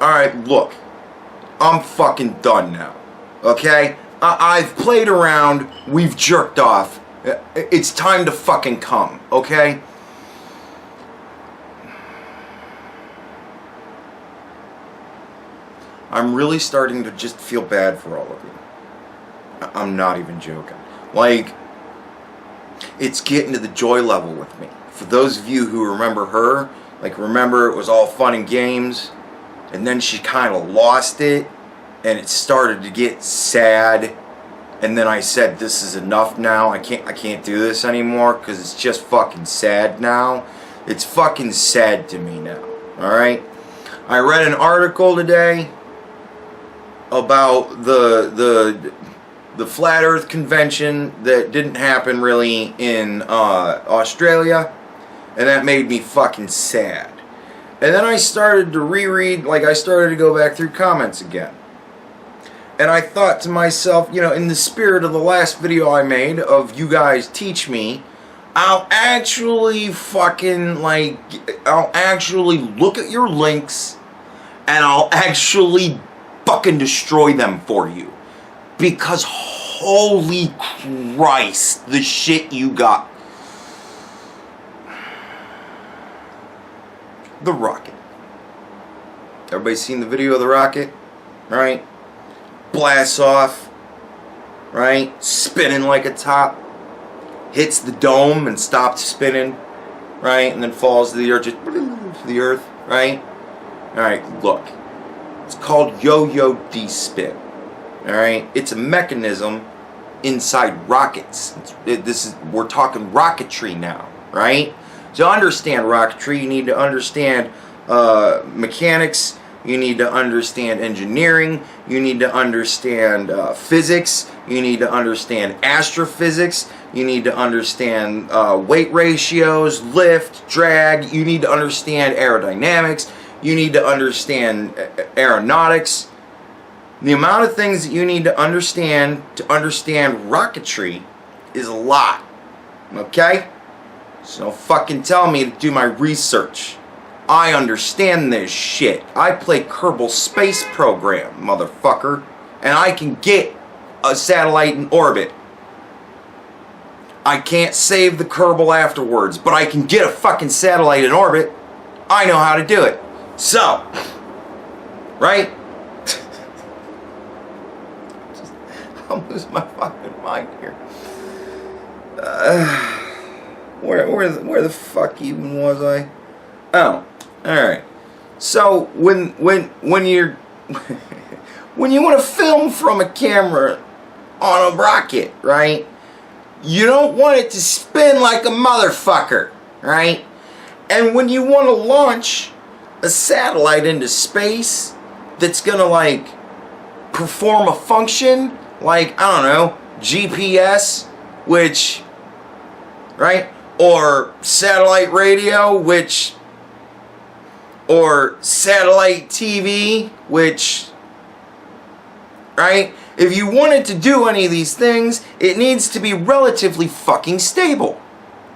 Alright, look. I'm fucking done now. Okay? I've played around. We've jerked off. It's time to fucking come. Okay? I'm really starting to just feel bad for all of you. I'm not even joking. Like, it's getting to the joy level with me. For those of you who remember her, like, remember it was all fun and games, and then she kind of lost it, and it started to get sad, and then I said, this is enough now. I can't do this anymore, because it's just fucking sad now. It's fucking sad to me now. Alright? I read an article today about the Flat Earth Convention that didn't happen really in Australia, and that made me fucking sad. And then I started to reread, like I started to go back through comments again. And I thought to myself, you know, in the spirit of the last video I made of you guys teach me, I'll actually fucking, like, I'll actually look at your links and I'll actually fucking destroy them for you. Because holy Christ, the shit you got. The rocket. Everybody seen the video of the rocket? Right? Blasts off. Right? Spinning like a top. Hits the dome and stops spinning. Right? And then falls to the earth. Just to the earth. Right? Alright, look. It's called yo-yo de-spin. Alright? It's a mechanism inside rockets. We're talking rocketry now. Right? To understand rocketry, you need to understand mechanics, you need to understand engineering, you need to understand physics, you need to understand astrophysics, you need to understand weight ratios, lift, drag, you need to understand aerodynamics, you need to understand aeronautics. The amount of things that you need to understand rocketry is a lot. Okay? So don't fucking tell me to do my research. I understand this shit. I play Kerbal Space Program, motherfucker. And I can get a satellite in orbit. I can't save the Kerbal afterwards, but I can get a fucking satellite in orbit. I know how to do it. So, right? I'm losing my fucking mind here. Where the fuck even was I? Oh, all right. So when you're when you want to film from a camera on a rocket, right? You don't want it to spin like a motherfucker, right? And when you want to launch a satellite into space that's gonna like perform a function like, I don't know, GPS, which, right? Or satellite radio, which, or satellite TV, which, right? If you wanted to do any of these things, it needs to be relatively fucking stable,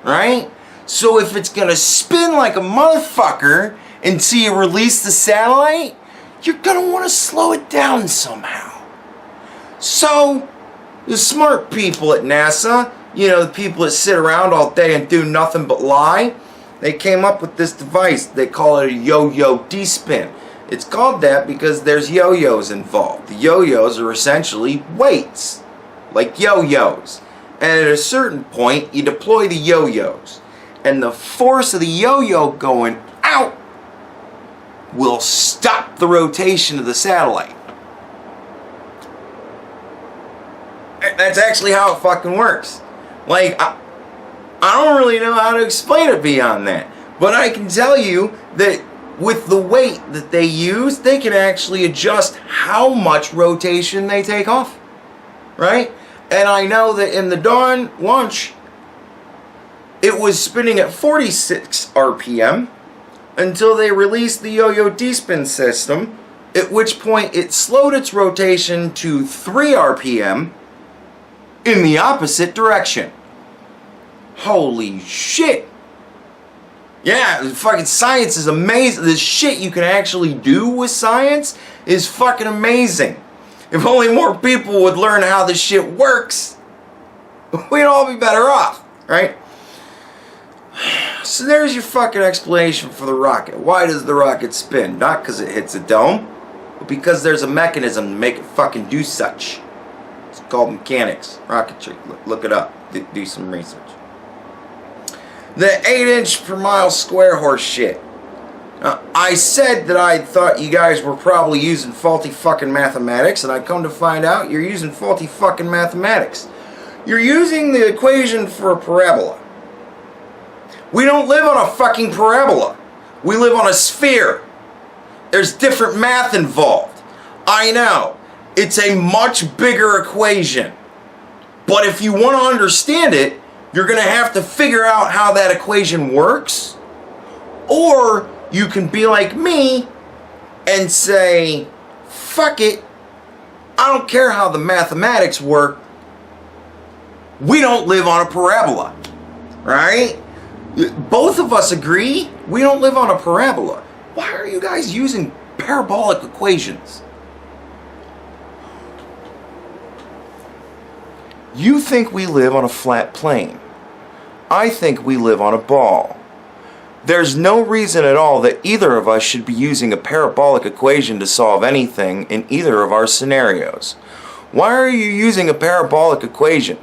right? So if it's gonna spin like a motherfucker until you release the satellite, you're gonna want to slow it down somehow. So, the smart people at NASA, you know, the people that sit around all day and do nothing but lie, they came up with this device. They call it a yo-yo de-spin. It's called that because there's yo-yos involved. The yo-yos are essentially weights, like yo-yos. And at a certain point, you deploy the yo-yos. And the force of the yo-yo going out will stop the rotation of the satellite. That's actually how it fucking works. Like, I don't really know how to explain it beyond that. But I can tell you that with the weight that they use, they can actually adjust how much rotation they take off. Right? And I know that in the Dawn launch, it was spinning at 46 RPM until they released the yo-yo de-spin system, at which point it slowed its rotation to 3 RPM in the opposite direction. Holy shit! Yeah, fucking science is amazing. The shit you can actually do with science is fucking amazing. If only more people would learn how this shit works, we'd all be better off, right? So there's your fucking explanation for the rocket. Why does the rocket spin? Not because it hits a dome, but because there's a mechanism to make it fucking do such. It's called mechanics, rocketry. Look it up. Do some research. The 8-inch per mile square horse shit. I said that I thought you guys were probably using faulty fucking mathematics, and I come to find out you're using faulty fucking mathematics. You're using the equation for a parabola. We don't live on a fucking parabola. We live on a sphere. There's different math involved. I know. It's a much bigger equation. But if you want to understand it, you're going to have to figure out how that equation works. Or you can be like me and say, fuck it. I don't care how the mathematics work. We don't live on a parabola. Right? Both of us agree we don't live on a parabola. Why are you guys using parabolic equations? You think we live on a flat plane. I think we live on a ball. There's no reason at all that either of us should be using a parabolic equation to solve anything in either of our scenarios. Why are you using a parabolic equation?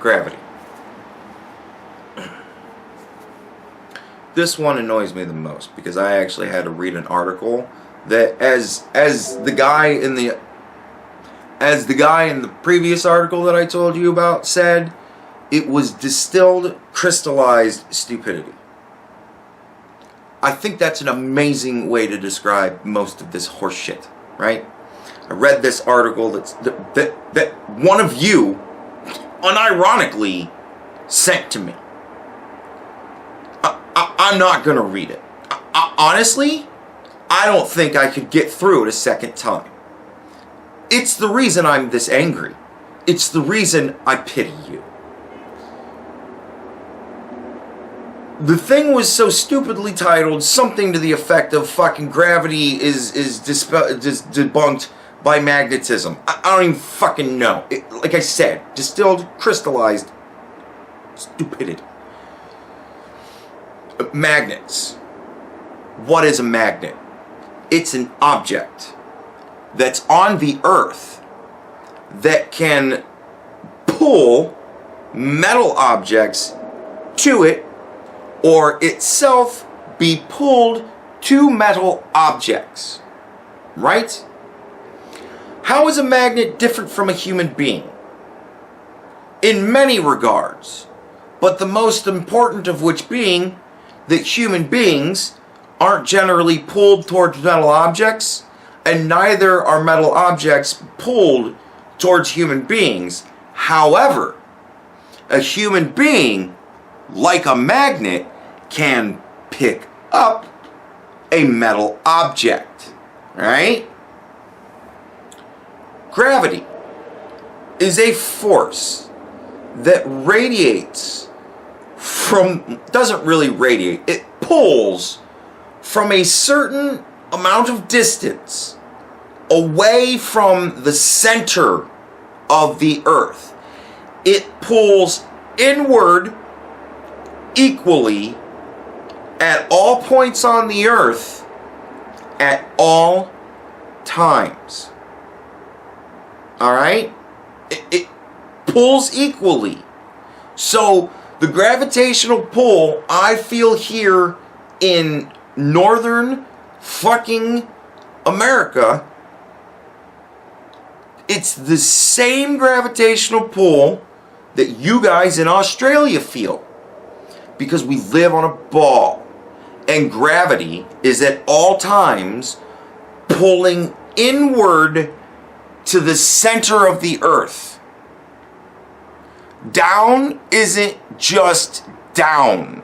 Gravity. This one annoys me the most because I actually had to read an article that as the guy in the previous article that I told you about said, it was distilled, crystallized stupidity. I think that's an amazing way to describe most of this horse shit, right? I read this article that one of you unironically sent to me. I'm not going to read it. Honestly, I don't think I could get through it a second time. It's the reason I'm this angry. It's the reason I pity you. The thing was so stupidly titled something to the effect of fucking gravity is debunked by magnetism. I don't even fucking know. Like I said, distilled, crystallized stupidity. Magnets. What is a magnet? It's an object that's on the earth that can pull metal objects to it or itself be pulled to metal objects. Right? How is a magnet different from a human being? In many regards, but the most important of which being that human beings aren't generally pulled towards metal objects, and neither are metal objects pulled towards human beings. However, a human being, like a magnet, can pick up a metal object, right? Gravity is a force that radiates from, doesn't really radiate, it pulls from a certain amount of distance away from the center of the earth. It pulls inward equally at all points on the earth at all times. Alright? It pulls equally. So the gravitational pull I feel here in northern fucking America, it's the same gravitational pull that you guys in Australia feel. Because we live on a ball. And gravity is at all times pulling inward to the center of the earth. Down isn't just down.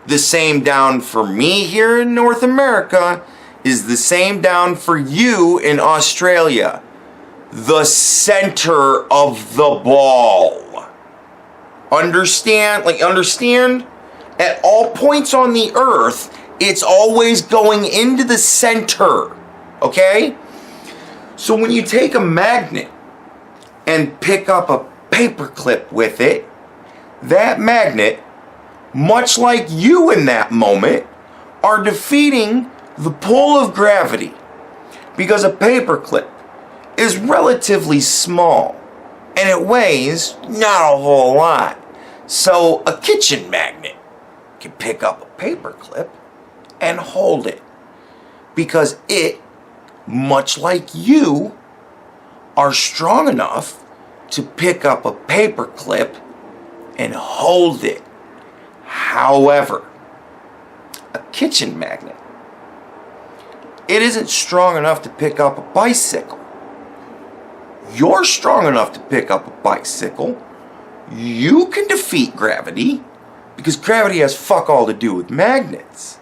The same down for me here in North America is the same down for you in Australia. The center of the ball. Understand? Understand? At all points on the earth, it's always going into the center. Okay? So when you take a magnet and pick up a paperclip with it, that magnet, much like you in that moment, are defeating the pull of gravity, because a paperclip is relatively small and it weighs not a whole lot. So a kitchen magnet can pick up a paperclip and hold it, because it, much like you, are strong enough to pick up a paperclip and hold it. However, a kitchen magnet, it isn't strong enough to pick up a bicycle. You're strong enough to pick up a bicycle. You can defeat gravity, because gravity has fuck all to do with magnets.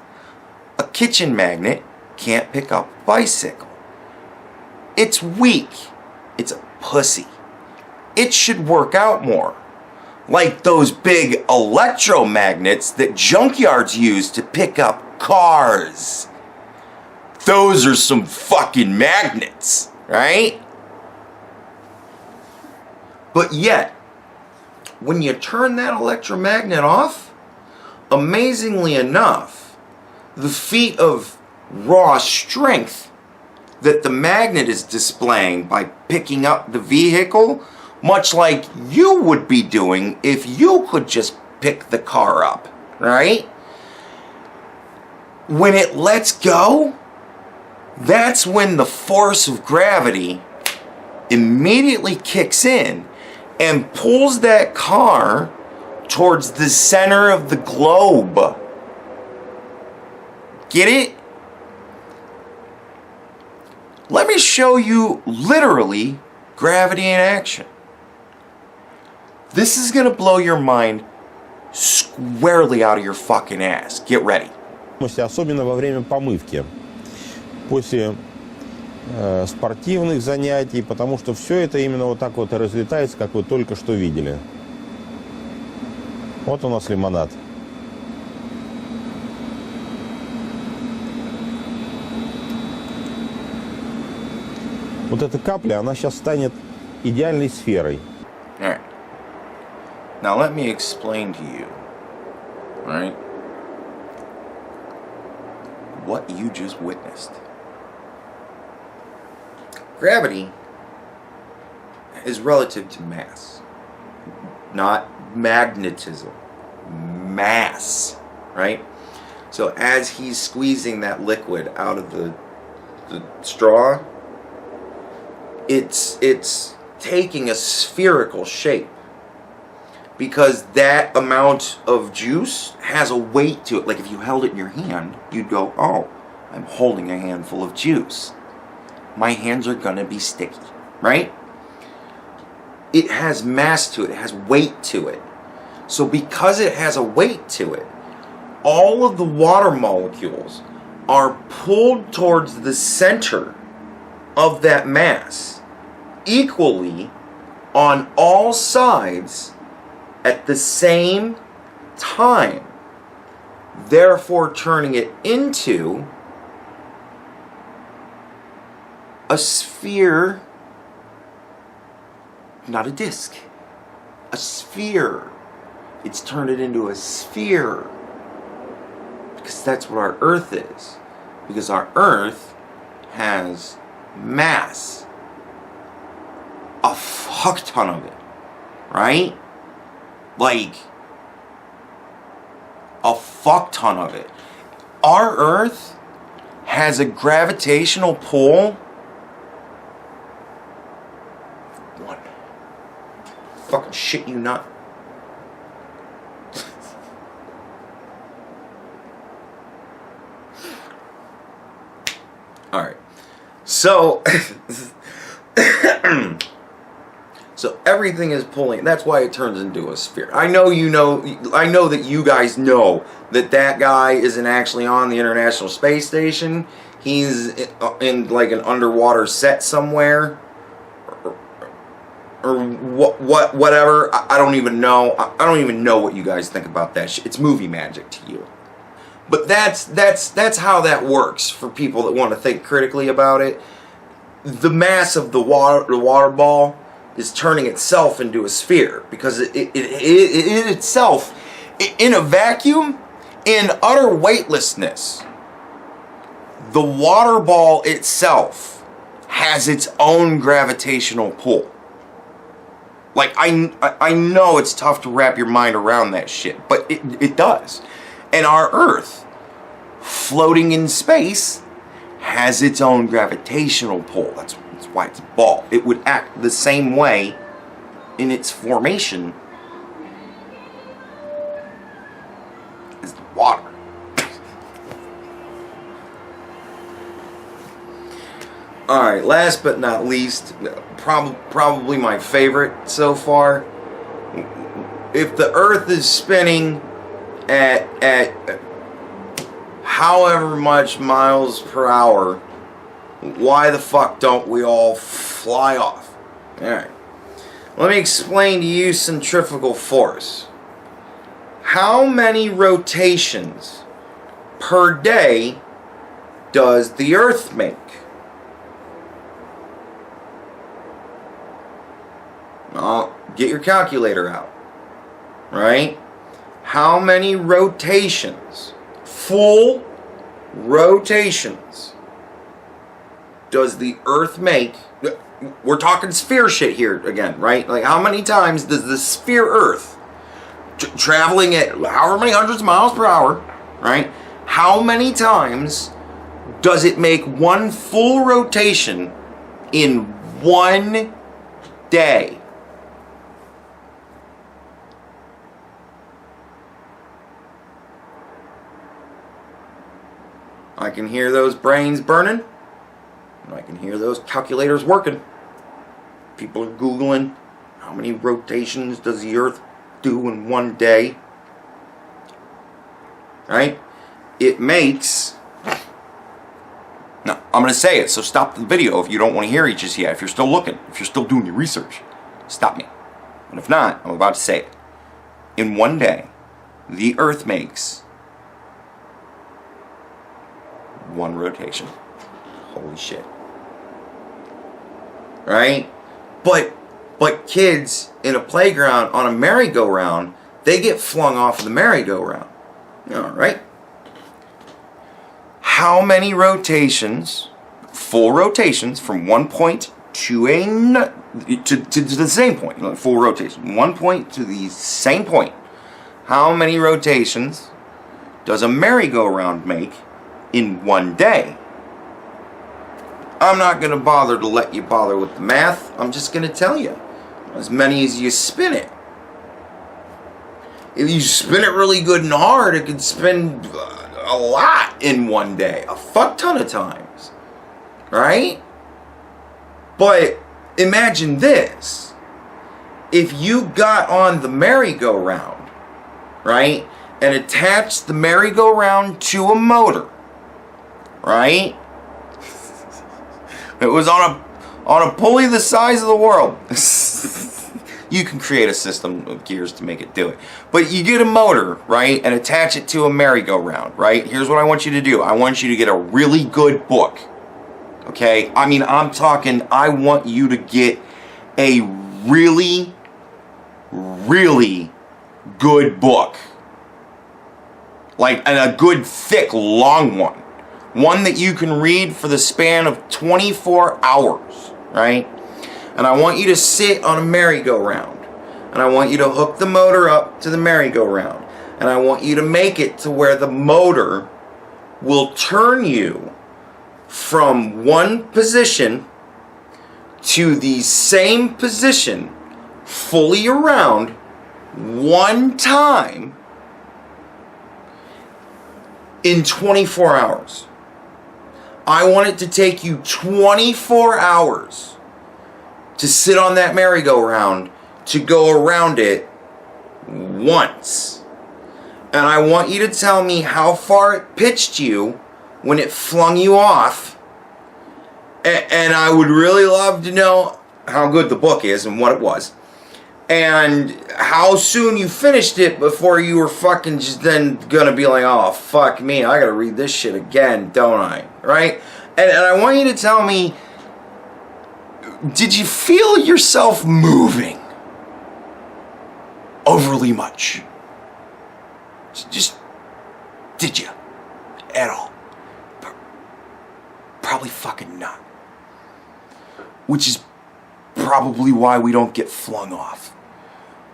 A kitchen magnet can't pick up a bicycle. It's weak. It's a pussy. It should work out more. Like those big electromagnets that junkyards use to pick up cars. Those are some fucking magnets, right? But yet, when you turn that electromagnet off, amazingly enough, the feat of raw strength that the magnet is displaying by picking up the vehicle, much like you would be doing if you could just pick the car up, right? When it lets go, that's when the force of gravity immediately kicks in and pulls that car towards the center of the globe. Get it? Let me show you literally gravity in action. This is gonna blow your mind squarely out of your fucking ass. Get ready. Особенно во время помывки, после спортивных занятий, потому что все это именно вот так вот и разлетается, как вы только что видели. Вот у нас лимонад. Вот эта капля, она сейчас станет идеальной сферой. Alright. Now let me explain to you, right, what you just witnessed. Gravity is relative to mass, not magnetism. Mass, right? So as he's squeezing that liquid out of the straw, it's taking a spherical shape, because that amount of juice has a weight to it. Like if you held it in your hand, you'd go, oh, I'm holding a handful of juice. My hands are gonna be sticky, right? It has mass to it, it has weight to it. So because it has a weight to it, all of the water molecules are pulled towards the center of that mass equally on all sides at the same time, therefore turning it into a sphere, not a disc, a sphere. It's turned it into a sphere, because that's what our Earth is, because our Earth has mass, a fuck ton of it, right? Like a fuck ton of it. Our Earth has a gravitational pull. One. Fucking shit you not. Alright. So, so everything is pulling. That's why it turns into a sphere. I know you know. I know that you guys know that that guy isn't actually on the International Space Station. He's in like an underwater set somewhere, or whatever. I don't even know. I don't even know what you guys think about that shit. It's movie magic to you. But that's how that works for people that want to think critically about it. The mass of the water ball is turning itself into a sphere because it itself, in a vacuum, in utter weightlessness, the water ball itself has its own gravitational pull. Like, I know it's tough to wrap your mind around that shit, but it does. And our Earth, floating in space, has its own gravitational pull. That's why it's a ball. It would act the same way in its formation as the water. Alright, last but not least, probably my favorite so far. If the Earth is spinning at however much miles per hour, why the fuck don't we all fly off? Alright. Let me explain to you centrifugal force. How many rotations per day does the Earth make? Well, get your calculator out. Right? How many rotations, full rotations, does the Earth make? We're talking sphere shit here again, right? Like, how many times does the sphere Earth, traveling at however many hundreds of miles per hour, right? How many times does it make one full rotation in one day? I can hear those brains burning, and I can hear those calculators working. People are Googling, how many rotations does the Earth do in one day? Right? It makes... Now, I'm going to say it, so stop the video if you don't want to hear it just yet. If you're still looking, if you're still doing your research, stop me. But if not, I'm about to say it. In one day, the Earth makes one rotation. Holy shit. Right? But kids in a playground on a merry-go-round, they get flung off of the merry-go-round. Alright? How many rotations, full rotations, from one point to the same point, full rotation, one point to the same point, how many rotations does a merry-go-round make in one day? I'm not going to bother to let you bother with the math. I'm just going to tell you. As many as you spin it. If you spin it really good and hard, it can spin a lot in one day. A fuck ton of times. Right? But imagine this. If you got on the merry-go-round, right, and attached the merry-go-round to a motor, right? It was on a pulley the size of the world. You can create a system of gears to make it do it. But you get a motor, right, and attach it to a merry-go-round, right? Here's what I want you to do. I want you to get a really good book. Okay? I mean, I'm talking, I want you to get a really, really good book. Like, and a good, thick, long one. One that you can read for the span of 24 hours, right? And I want you to sit on a merry-go-round. And I want you to hook the motor up to the merry-go-round. And I want you to make it to where the motor will turn you from one position to the same position fully around one time in 24 hours. I want it to take you 24 hours to sit on that merry-go-round, to go around it once. And I want you to tell me how far it pitched you when it flung you off. And I would really love to know how good the book is and what it was. And how soon you finished it before you were fucking just then gonna be like, oh, fuck me, I gotta read this shit again, don't I? Right? And I want you to tell me, did you feel yourself moving overly much? Just, did you? At all? Probably fucking not. Which is probably why we don't get flung off.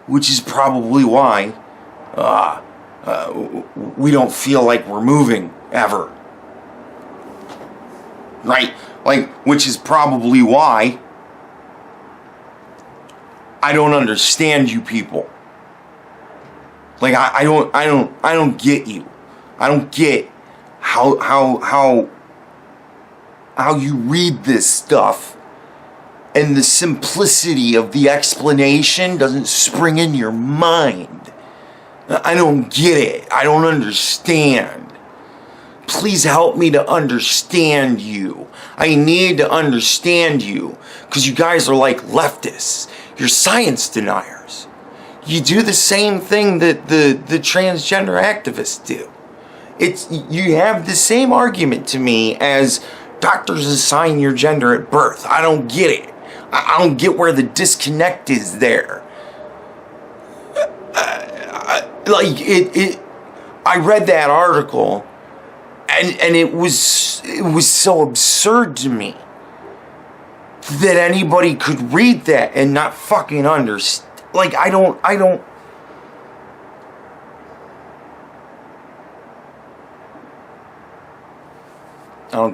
Which is probably why we don't feel like we're moving ever. Right? Like, which is probably why I don't understand you people. Like, I don't get you. I don't get how you read this stuff and the simplicity of the explanation doesn't spring in your mind. I don't get it. I don't understand. Please help me to understand you. I need to understand you because you guys are like leftists. You're science deniers. You do the same thing that the transgender activists do. You have the same argument to me as doctors assign your gender at birth. I don't get it. I don't get where the disconnect is there. I read that article, and it was so absurd to me that anybody could read that and not fucking understand. Like, I don't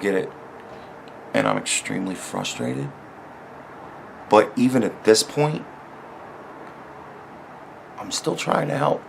get it. And I'm extremely frustrated. But even at this point, I'm still trying to help.